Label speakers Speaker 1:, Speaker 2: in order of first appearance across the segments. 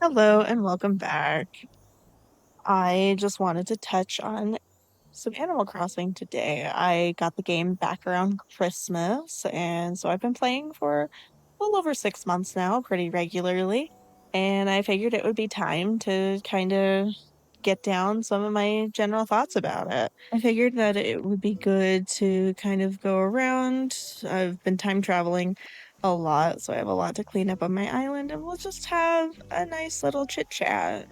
Speaker 1: Hello and welcome back. I just wanted to touch on some Animal Crossing today. I got the game back around Christmas, and so I've been playing for a little over 6 months now, pretty regularly. And I figured it would be time to kind of get down some of my general thoughts about it. I figured that it would be good to kind of go around. I've been time traveling a lot, so I have a lot to clean up on my island, and we'll just have a nice little chit chat.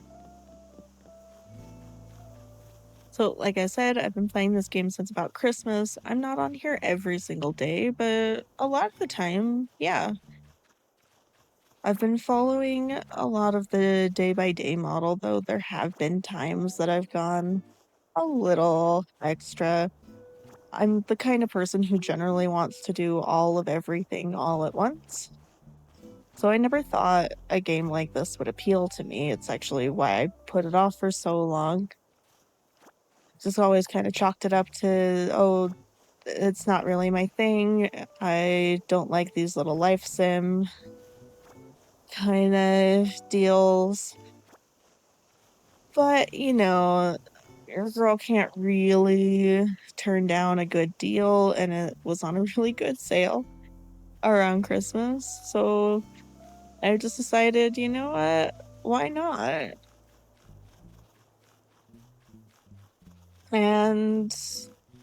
Speaker 1: So, like I said, I've been playing this game since about Christmas. I'm not on here every single day, but a lot of the time, yeah. I've been following a lot of the day by day model, though there have been times that I've gone a little extra. I'm the kind of person who generally wants to do all of everything all at once. So I never thought a game like this would appeal to me. It's actually why I put it off for so long. Just always kind of chalked it up to, oh, it's not really my thing. I don't like these little life sim kind of deals. But, your girl can't really turn down a good deal, and it was on a really good sale around Christmas. So I just decided, you know what? Why not? And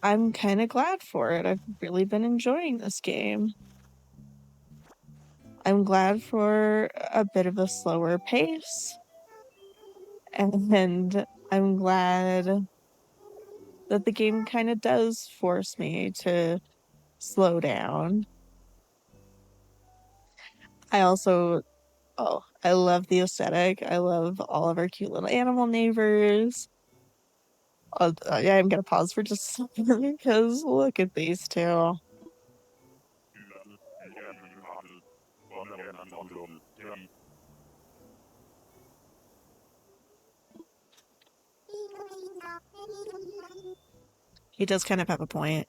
Speaker 1: I'm kind of glad for it. I've really been enjoying this game. I'm glad for a bit of a slower pace, and I'm glad that the game kind of does force me to slow down. I also I love the aesthetic. I love all of our cute little animal neighbors. Yeah, I'm gonna pause for just a second because look at these two. He does kind of have a point.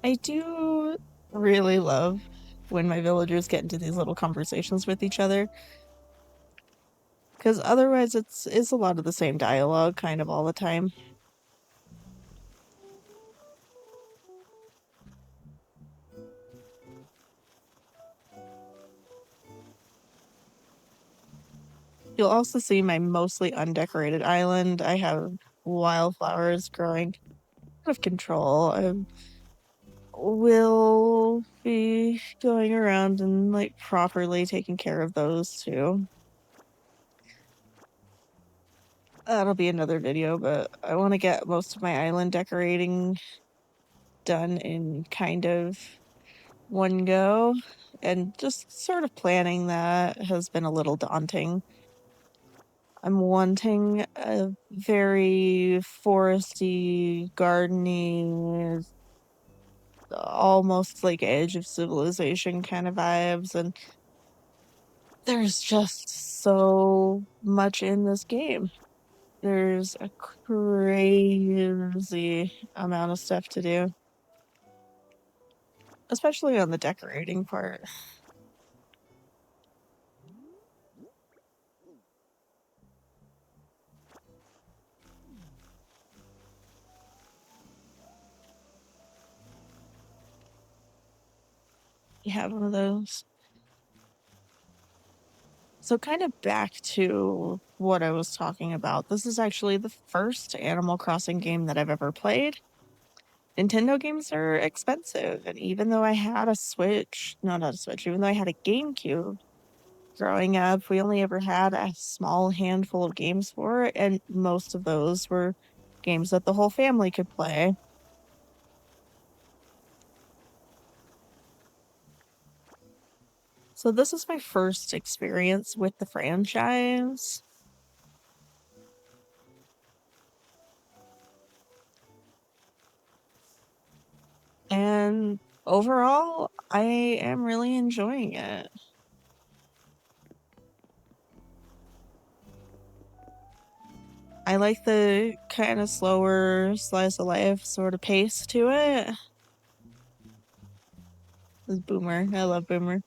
Speaker 1: I do really love when my villagers get into these little conversations with each other, because otherwise it's a lot of the same dialogue kind of all the time. You'll also see my mostly undecorated island. I have wildflowers growing out of control. I will be going around and like properly taking care of those too. That'll be another video, but I want to get most of my island decorating done in kind of one go, and just sort of planning that has been a little daunting. I'm wanting a very foresty, gardeny, almost like edge of civilization kind of vibes, and there's just so much in this game. There's a crazy amount of stuff to do, especially on the decorating part. You have one of those. So, kind of back to what I was talking about. This is actually the first Animal Crossing game that I've ever played. Nintendo games are expensive, and even though I had a Switch, no, not a Switch, even though I had a GameCube growing up, we only ever had a small handful of games for it, and most of those were games that the whole family could play. So this is my first experience with the franchise. overall, I am really enjoying it. I like the kind of slower slice of life sort of pace to it. This Boomer. I love Boomer.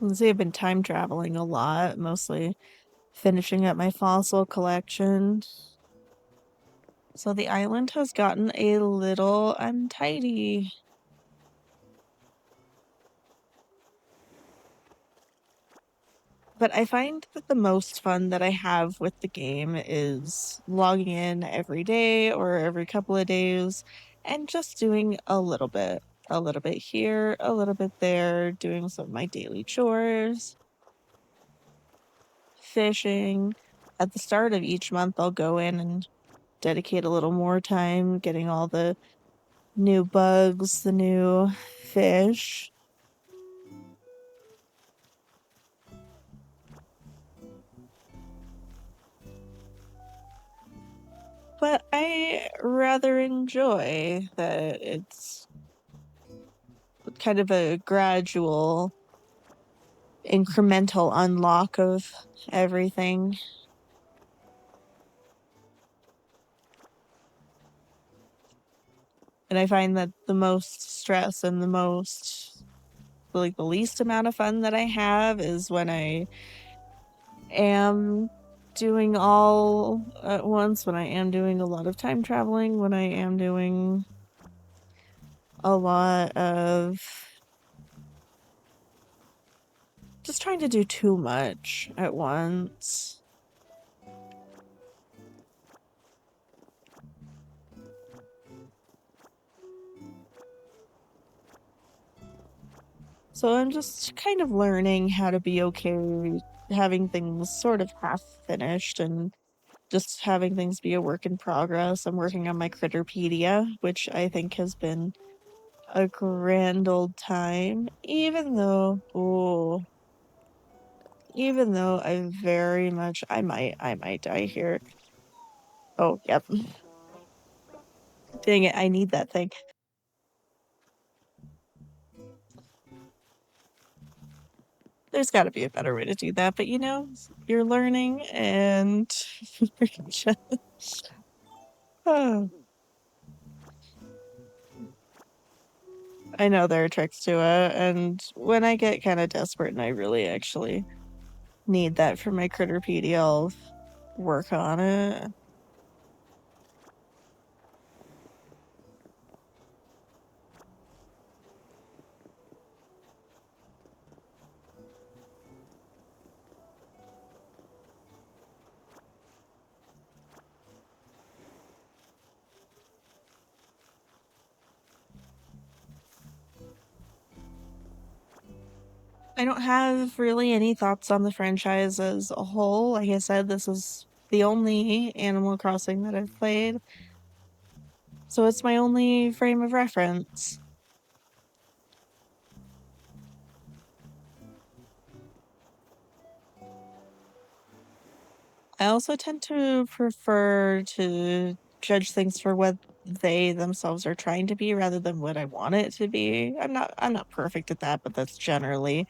Speaker 1: Let's see, I've been time traveling a lot, mostly finishing up my fossil collection. So the island has gotten a little untidy. But I find that the most fun that I have with the game is logging in every day or every couple of days and just doing a little bit. A little bit here, a little bit there, doing some of my daily chores, fishing. At the start of each month, I'll go in and dedicate a little more time getting all the new bugs, the new fish. But I rather enjoy that it's kind of a gradual, incremental unlock of everything. And I find that the most stress and the most, like, the least amount of fun that I have is when I am doing all at once, when I am doing a lot of time traveling, when I am doing a lot of just trying to do too much at once. So I'm just kind of learning how to be okay having things sort of half finished and just having things be a work in progress. I'm working on my Critterpedia, which I think has been a grand old time, even though I very much I might die here. Oh, yep. Dang it, I need that thing. There's got to be a better way to do that, but you're learning and oh, I know there are tricks to it, and when I get kind of desperate and I really actually need that for my Critterpedia, I'll work on it. I don't have really any thoughts on the franchise as a whole. Like I said, this is the only Animal Crossing that I've played, so it's my only frame of reference. I also tend to prefer to judge things for what they themselves are trying to be rather than what I want it to be. I'm not perfect at that, but that's generally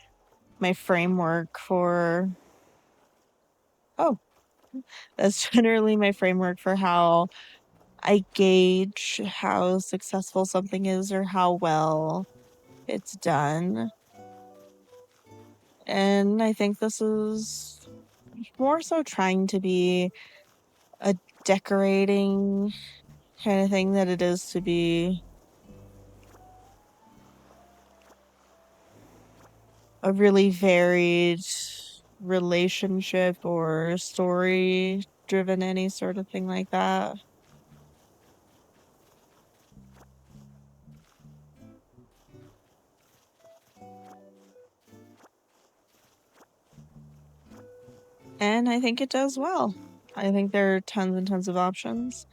Speaker 1: my framework for oh, that's generally my framework for how I gauge how successful something is or how well it's done. And I think this is more so trying to be a decorating kind of thing that it is to be a really varied relationship or story driven, any sort of thing like that. And I think it does well. I think there are tons and tons of options.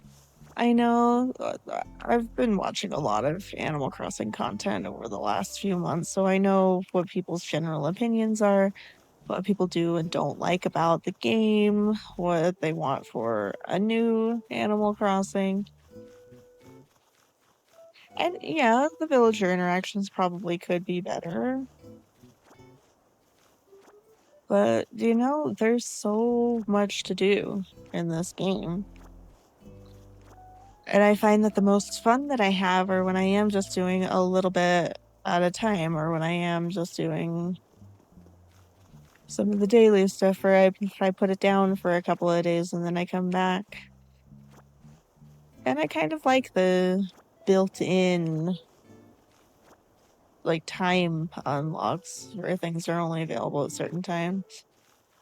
Speaker 1: I know I've been watching a lot of Animal Crossing content over the last few months, so I know what people's general opinions are, what people do and don't like about the game, what they want for a new Animal Crossing. And yeah, the villager interactions probably could be better. But, there's so much to do in this game. And I find that the most fun that I have are when I am just doing a little bit at a time, or when I am just doing some of the daily stuff where I put it down for a couple of days and then I come back. And I kind of like the built-in, like, time unlocks where things are only available at certain times.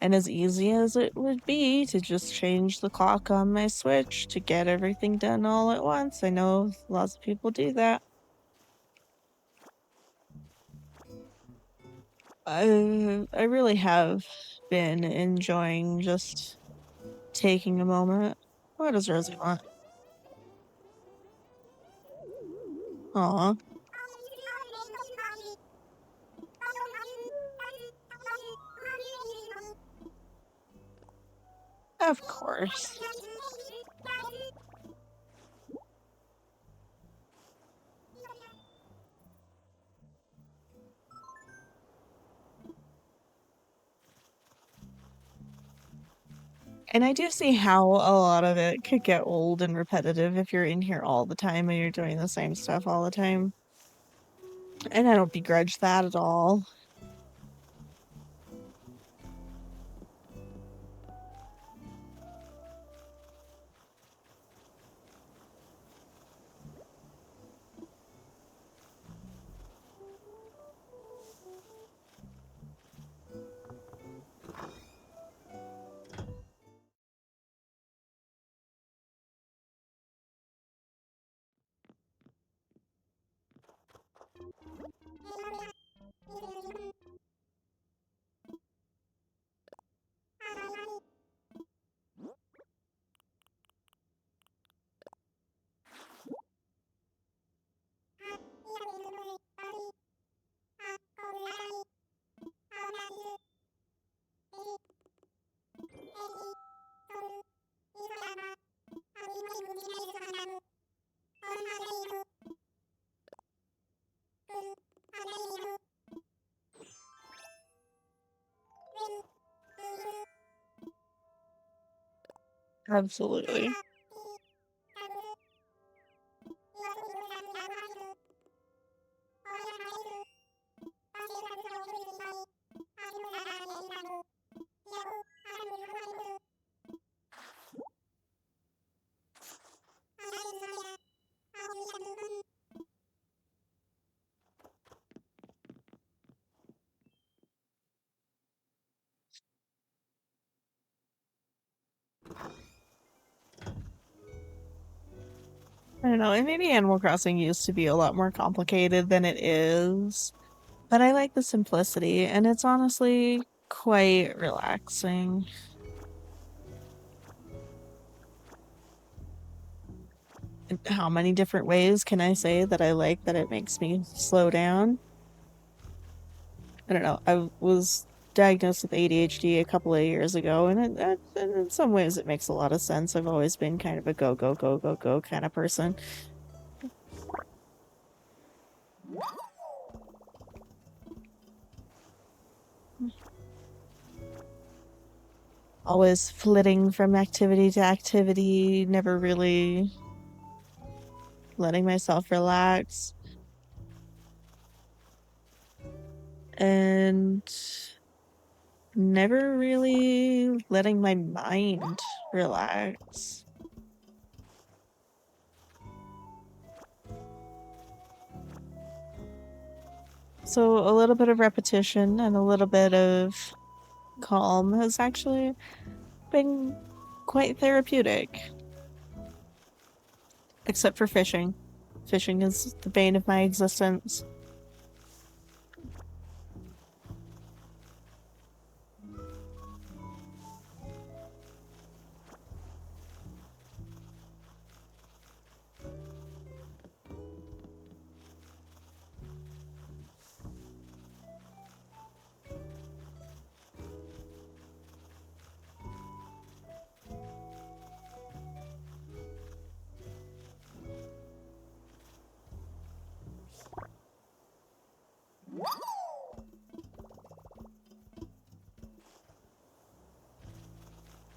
Speaker 1: And as easy as it would be to just change the clock on my Switch to get everything done all at once, I know lots of people do that. I really have been enjoying just taking a moment. What does Rosie want? Aw, of course. And I do see how a lot of it could get old and repetitive if you're in here all the time and you're doing the same stuff all the time. And I don't begrudge that at all. Absolutely. I don't know, and maybe Animal Crossing used to be a lot more complicated than it is, but I like the simplicity, and it's honestly quite relaxing. And how many different ways can I say that I like that it makes me slow down? I don't know. I was diagnosed with ADHD a couple of years ago, and in some ways it makes a lot of sense. I've always been kind of a go, go, go, go, go kind of person. Always flitting from activity to activity, never really letting myself relax. And never really letting my mind relax. So a little bit of repetition and a little bit of calm has actually been quite therapeutic. Except for fishing. Fishing is the bane of my existence.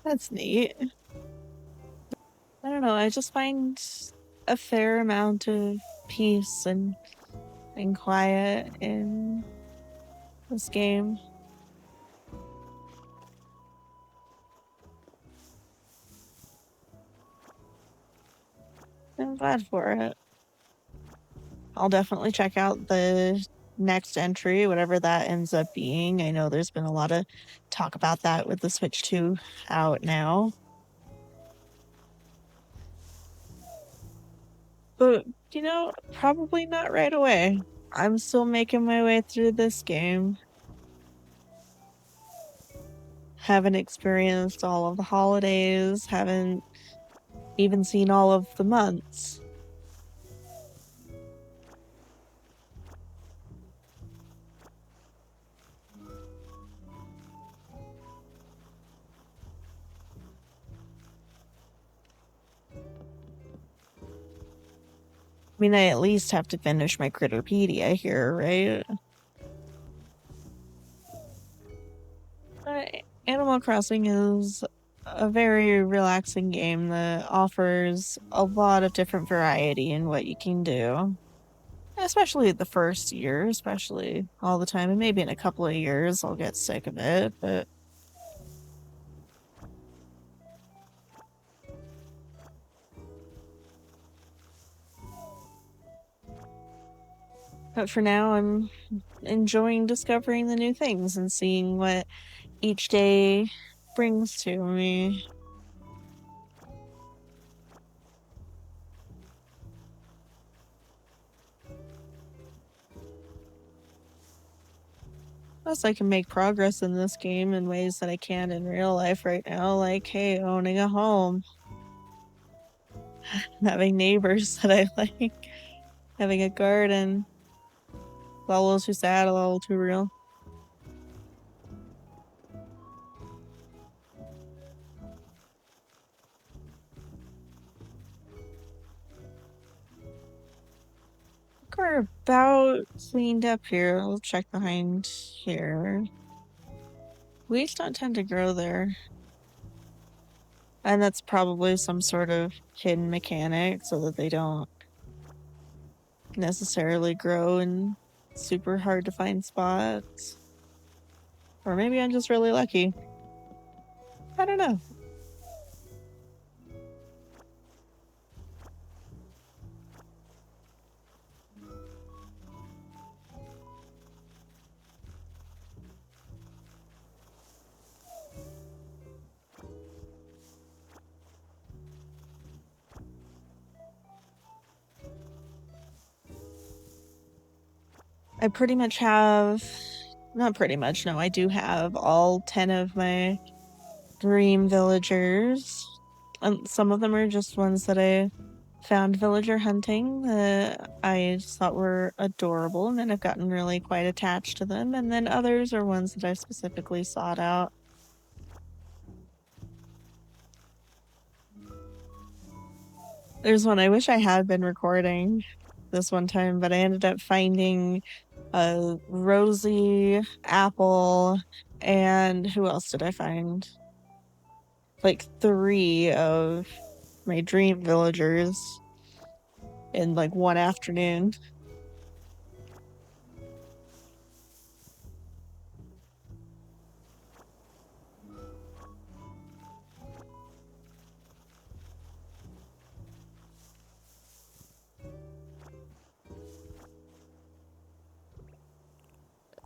Speaker 1: That's neat. I don't know, I just find a fair amount of peace and quiet in this game. I'm glad for it. I'll definitely check out the next entry, whatever that ends up being. I know there's been a lot of talk about that with the Switch 2 out now. But, probably not right away. I'm still making my way through this game. Haven't experienced all of the holidays, haven't even seen all of the months. I mean, I at least have to finish my Critterpedia here, right? Uh, Animal Crossing is a very relaxing game that offers a lot of different variety in what you can do. Especially the first year, especially all the time. And maybe in a couple of years I'll get sick of it, but for now I'm enjoying discovering the new things and seeing what each day brings to me. Plus, I can make progress in this game in ways that I can't in real life right now, like, hey, owning a home, having neighbors that I like, having a garden. A little too sad, a little too real. We're about cleaned up here. We'll check behind here. Weeds don't tend to grow there. And that's probably some sort of hidden mechanic so that they don't necessarily grow in super hard to find spots. Or maybe I'm just really lucky. I don't know. I pretty much have, not pretty much, no, I do have all 10 of my dream villagers. And some of them are just ones that I found villager hunting that I just thought were adorable, and then I've gotten really quite attached to them. And then others are ones that I specifically sought out. There's one I wish I had been recording this one time, but I ended up finding a Rosie, Apple, and who else did I find? Like 3 of my dream villagers in like one afternoon.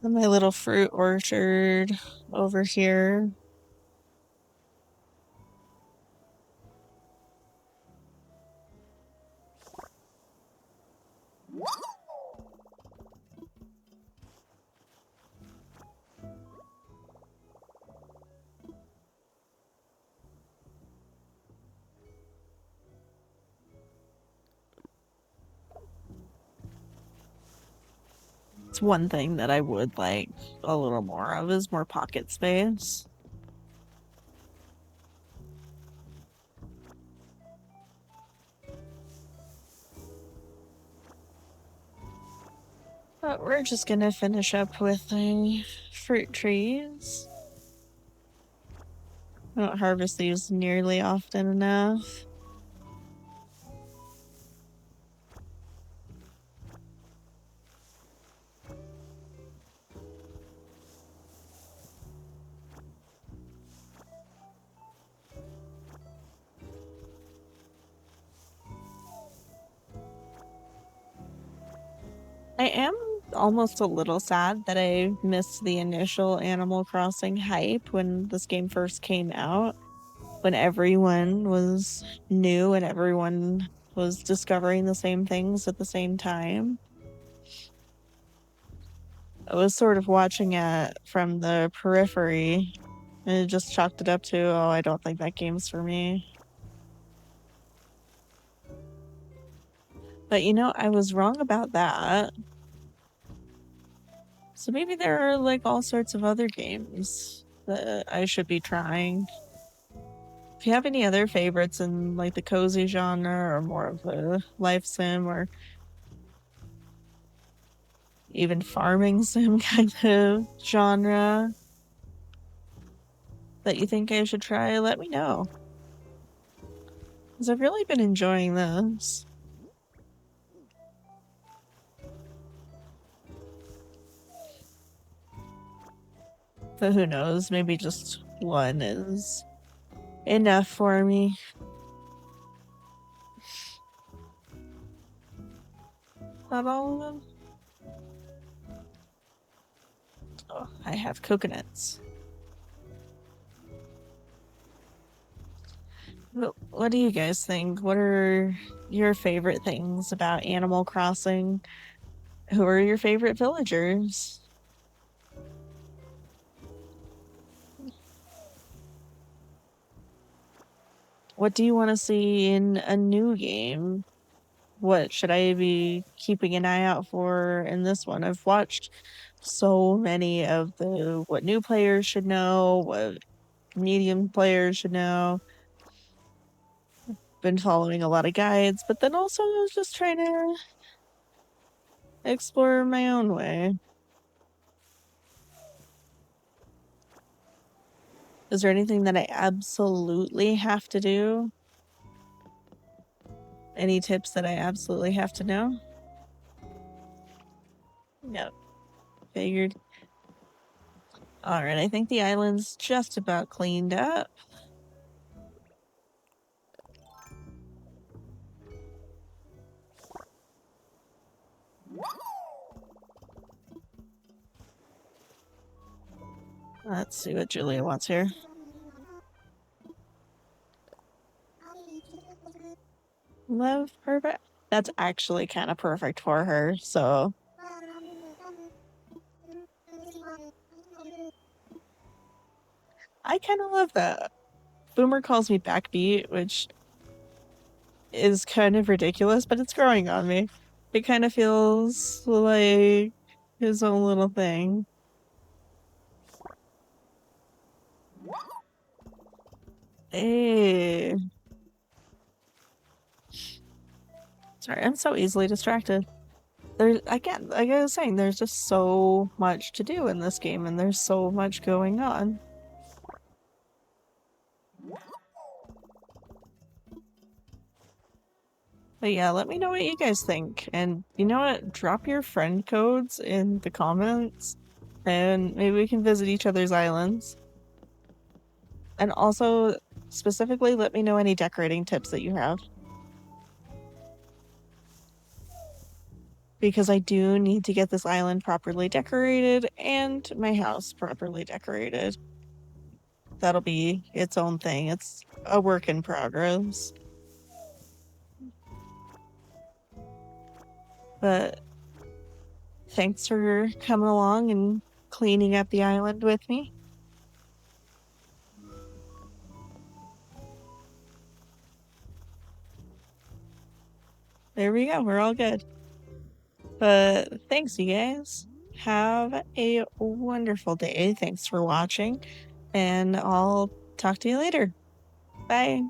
Speaker 1: And my little fruit orchard over here. It's one thing that I would like a little more of is more pocket space. But we're just gonna finish up with the fruit trees. I don't harvest these nearly often enough. I am almost a little sad that I missed the initial Animal Crossing hype when this game first came out, when everyone was new and everyone was discovering the same things at the same time. I was sort of watching it from the periphery and just chalked it up to, oh, I don't think that game's for me. But I was wrong about that. So maybe there are like all sorts of other games that I should be trying. If you have any other favorites in like the cozy genre or more of the life sim or even farming sim kind of genre that you think I should try, let me know. Because I've really been enjoying this. But who knows, maybe just one is enough for me. Not all of them. Oh, I have coconuts. What do you guys think? What are your favorite things about Animal Crossing? Who are your favorite villagers? What do you want to see in a new game? What should I be keeping an eye out for in this one? I've watched so many of the what new players should know, what medium players should know. Been following a lot of guides, but then also just trying to explore my own way. Is there anything that I absolutely have to do? Any tips that I absolutely have to know? Yep, figured. Alright, I think the island's just about cleaned up. Let's see what Julia wants here. Love perfect. That's actually kind of perfect for her, so. I kind of love that. Boomer calls me backbeat, which is kind of ridiculous, but it's growing on me. It kind of feels like his own little thing. Hey. Sorry, I'm so easily distracted. There's, again, like I was saying, there's just so much to do in this game, and there's so much going on. But yeah, let me know what you guys think. And you know what? Drop your friend codes in the comments, and maybe we can visit each other's islands. And also, specifically, let me know any decorating tips that you have. Because I do need to get this island properly decorated and my house properly decorated. That'll be its own thing. It's a work in progress. But thanks for coming along and cleaning up the island with me. There we go. We're all good. But thanks, you guys. Have a wonderful day. Thanks for watching. And I'll talk to you later. Bye.